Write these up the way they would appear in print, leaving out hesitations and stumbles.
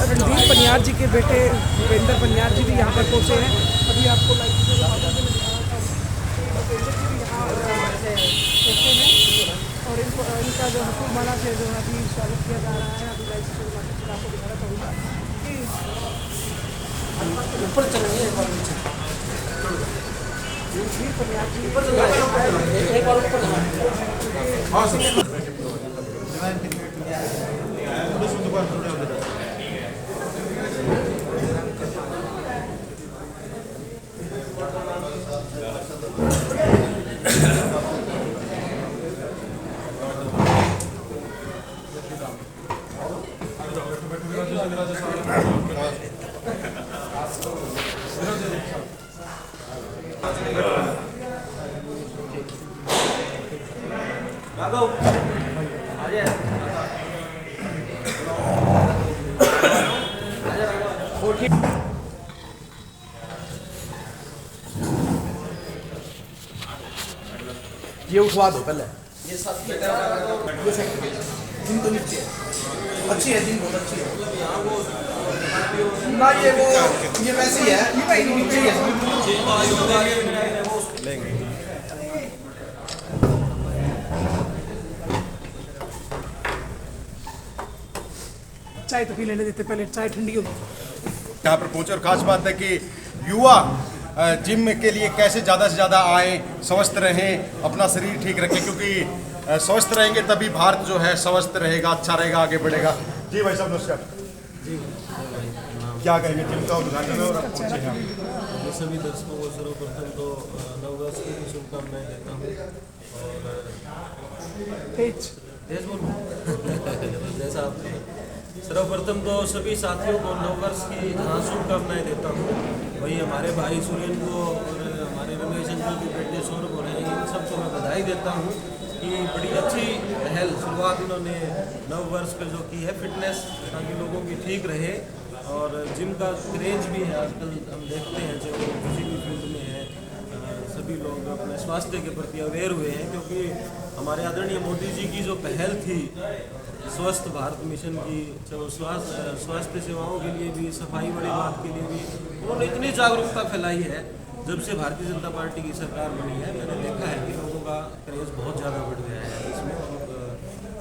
रणदीप पनियार जी के बेटे भूपेंद्र पनियार जी भी यहाँ पर पहुँचे हैं। अभी आपको लाइव से भूपेंद्र जी भी यहाँ पहुँचे हैं और इनका जो हुक्मनामा से जो अभी स्वागत किया जा रहा है। अभी लाइव से आपको दिखाना चाहूँगा कि ऊपर चलेंगे एक बार नीचे रणदीप पनियार जी ऊपर एक बार ऊपर ये उठवा दो पहले। ये सब दिन तो नीचे अच्छी है, दिन बहुत अच्छी है ना। ये वैसे ही है, ये नीचे ही है। चाय तो पी लेने देते, पहले चाय ठंडी होगी। यहाँ पर पहुंचे और खास बात है कि युवा जिम के लिए कैसे ज़्यादा से ज़्यादा आए, स्वस्थ रहें, अपना शरीर ठीक रखें, क्योंकि स्वस्थ रहेंगे तभी भारत जो है स्वस्थ रहेगा, अच्छा रहेगा, आगे बढ़ेगा। जी भाई साहब नमस्कार जी। क्या कहेंगे जिम का उद्घाटन और आप पहुंचे हैं? मैं सभी दर्शकों को सर्वप्रथम तो नववर्ष की शुभकामनाएं देता हूँ और जैसा आपने सर्वप्रथम तो सभी साथियों को नववर्ष की शुभकामनाएं देता हूँ। वही हमारे भाई सूर्यन को और हमारे रमेश अंकल के बेटे सौरभ हो रहे हैं, इन सबको मैं बधाई देता हूँ कि बड़ी अच्छी पहल शुरुआत इन्होंने नववर्ष पे जो की है, फिटनेस ताकि लोगों की ठीक रहे। और जिम का क्रेज भी है आजकल, हम देखते हैं जो किसी भी फील्ड में है, सभी लोग अपने स्वास्थ्य के प्रति अवेयर हुए हैं, क्योंकि हमारे आदरणीय मोदी जी की जो पहल थी स्वस्थ भारत मिशन की, जो स्वास्थ्य सेवाओं के लिए भी, सफाई वाली बात के लिए भी उन्होंने इतनी जागरूकता फैलाई है। जब से भारतीय जनता पार्टी की सरकार बनी है, मैंने देखा है कि लोगों का क्रेज़ बहुत ज़्यादा बढ़ गया है इसमें।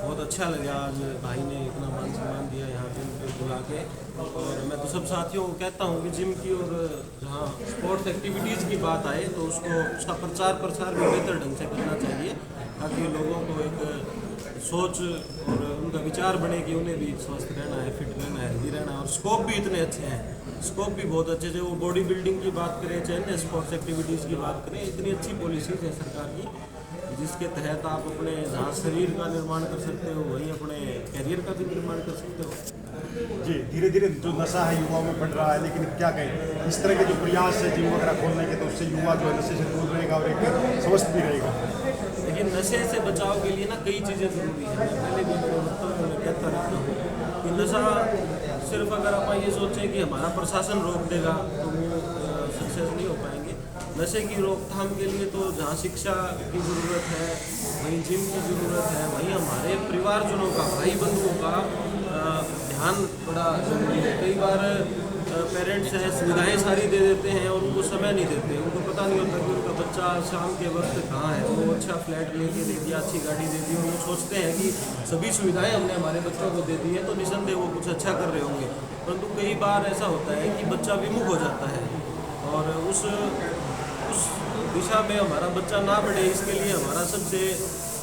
बहुत अच्छा लगा आज भाई ने इतना मान सम्मान दिया यहाँ पे उनको बुला के। और मैं तो सब साथियों को कहता हूँ कि जिम की और जहाँ स्पोर्ट्स एक्टिविटीज़ की बात आए तो उसका प्रचार प्रसार भी बेहतर ढंग से करना चाहिए, ताकि लोगों को एक सोच और उनका विचार बने कि उन्हें भी स्वस्थ रहना है, फिट रहना है, हेल्दी रहना है। और स्कोप भी इतने अच्छे हैं, स्कोप भी बहुत अच्छे से, वो बॉडी बिल्डिंग की बात करें चाहे स्पोर्ट्स एक्टिविटीज़ की बात करें, इतनी अच्छी पॉलिसीज है सरकार की, जिसके तहत आप अपने जहाँ शरीर का निर्माण कर सकते हो वहीं अपने करियर का भी निर्माण कर सकते हो। जी धीरे धीरे जो नशा है युवाओं में बढ़ रहा है, लेकिन क्या कहें, इस तरह के जो प्रयास है जिम वगैरह खोलने के, तो उससे युवा जो है नशे से दूर रहेगा और एक स्वस्थ भी रहेगा। लेकिन नशे से बचाव के लिए ना कई चीज़ें ज़रूरी हैं। मैं पहले भी मेरे वक्तव्य में कहता रहता हूँ कि नशा सिर्फ अगर आप ये सोचें कि हमारा प्रशासन रोक देगा तो वो सक्सेस नहीं हो पाएंगे। नशे की रोकथाम के लिए तो जहाँ शिक्षा की ज़रूरत है, वहीं जिम की ज़रूरत है, वहीं हमारे परिवारजनों का, भाई बंधुओं का ध्यान बड़ा जरूरी है। कई बार पेरेंट्स हैं सुविधाएं सारी दे देते हैं और उनको समय नहीं देते, उनको पता नहीं होता कि उनका बच्चा शाम के वक्त कहाँ है। वो अच्छा फ्लैट लेके दे दिया, अच्छी गाड़ी दे दी, वो सोचते हैं कि सभी सुविधाएं हमने हमारे बच्चों को दे दी हैं तो निसंदेह वो कुछ अच्छा कर रहे होंगे। परंतु कई बार ऐसा होता है कि बच्चा विमुख हो जाता है और उस दिशा में हमारा बच्चा ना बढ़े, इसके लिए हमारा सबसे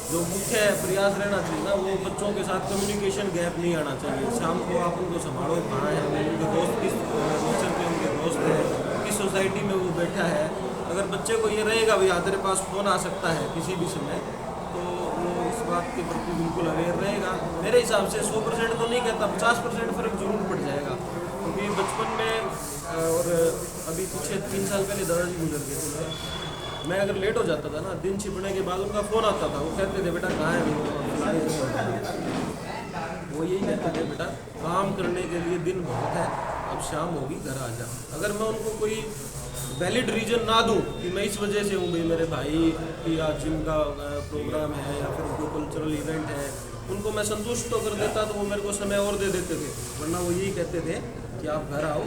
जो मुख्य प्रयास रहना चाहिए ना, वो बच्चों के साथ कम्युनिकेशन गैप नहीं आना चाहिए। शाम को आप उनको संभालो, कहाँ है उनके दोस्त, किस नेचर के उनके दोस्त हैं, किस सोसाइटी में वो बैठा है। अगर बच्चे को ये रहेगा भैया तेरे पास फ़ोन आ सकता है किसी भी समय, तो वो इस बात के प्रति बिल्कुल अवेयर रहेगा। मेरे हिसाब से 100% तो नहीं कहता, 50% फ़र्क जरूर पड़ जाएगा। क्योंकि बचपन में और अभी पीछे 3 साल पहले दादाजी गुजर गए थे, मैं अगर लेट हो जाता था ना, दिन छिपने के बाद उनका फ़ोन आता था, वो कहते थे बेटा कहाँ है, वो यही कहते थे बेटा काम करने के लिए दिन बहुत है, अब शाम होगी घर आ जा। अगर मैं उनको कोई वैलिड रीज़न ना दूं कि मैं इस वजह से हूँ, भाई मेरे भाई की आज जिम का प्रोग्राम है या फिर कोई कल्चरल इवेंट है उनको मैं संतुष्ट तो कर देता तो वो मेरे को समय और दे देते थे, वरना वो यही कहते थे कि आप घर आओ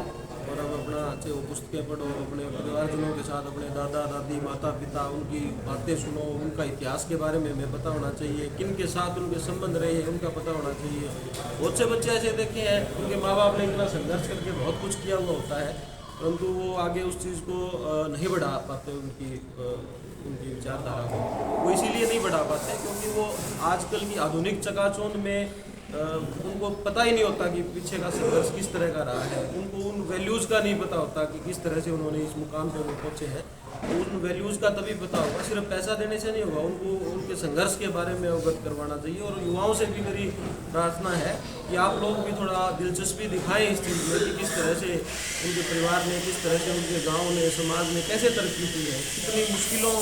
और अब अपना अच्छे वो पुस्तकें पढ़ो, अपने परिवारजनों के साथ, अपने दादा दादी माता पिता उनकी बातें सुनो, उनका इतिहास के बारे में हमें पता होना चाहिए, किन के साथ उनके संबंध रहे हैं उनका पता होना चाहिए। बहुत से बच्चे ऐसे देखे हैं उनके माँ बाप ने इतना संघर्ष करके बहुत कुछ किया हुआ होता है, परंतु वो आगे उस चीज़ को नहीं बढ़ा पाते, उनकी विचारधारा को वो इसीलिए नहीं बढ़ा पाते क्योंकि वो आजकल की आधुनिक चकाचौंध में उनको पता ही नहीं होता कि पीछे का संघर्ष किस तरह का रहा है, उनको उन वैल्यूज़ का नहीं पता होता कि किस तरह से उन्होंने इस मुकाम पे वो पहुँचे हैं। तो उन वैल्यूज़ का तभी पता होगा, सिर्फ पैसा देने से नहीं होगा, उनको उनके संघर्ष के बारे में अवगत करवाना चाहिए। और युवाओं से भी मेरी प्रार्थना है कि आप लोग भी थोड़ा दिलचस्पी दिखाएं इस चीज़ में कि किस तरह से उनके परिवार ने, किस तरह से उनके गाँव ने, समाज ने कैसे तरक्की की है, कितनी मुश्किलों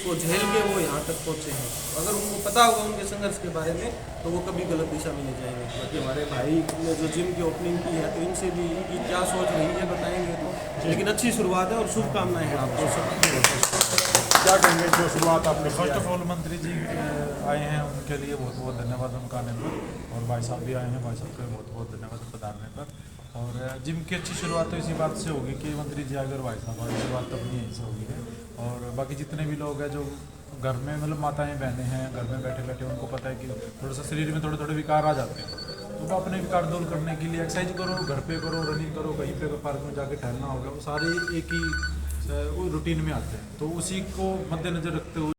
को झेल के वो यहाँ तक पहुँचे हैं। अगर उनको पता होगा उनके संघर्ष के बारे में तो वो कभी गलत दिशा में नहीं जाएंगे। बाकी हमारे भाई ने जो जिम की ओपनिंग की है तो इनसे भी इनकी क्या सोच रही है बताएंगे तो, लेकिन अच्छी शुरुआत है और शुभकामनाएं हैं आपको सब। क्या कहेंगे जो शुरुआत आपने फर्स्ट ऑफ ऑल मंत्री जी आए हैं, उनके लिए बहुत बहुत धन्यवाद उनका आने पर, और भाई साहब भी आए हैं, भाई साहब का बहुत बहुत धन्यवाद पधारने पर। और जिम की अच्छी शुरुआत तो इसी बात से होगी कि मंत्री जी अगर भाई साहब की शुरुआत तो अपनी यहीं से होगी है। और बाकी जितने भी लोग हैं जो घर में मतलब माताएं बहनें हैं घर में बैठे बैठे, उनको पता है कि थोड़ा सा शरीर में थोड़े थोड़े विकार आ जाते हैं, तो वो अपने विकार दूर करने के लिए एक्सरसाइज करो, घर पे करो, रनिंग करो, कहीं पे पार्क में जाके टहलना होगा, वो सारे एक ही वो रूटीन में आते हैं। तो उसी को मद्देनज़र रखते हुए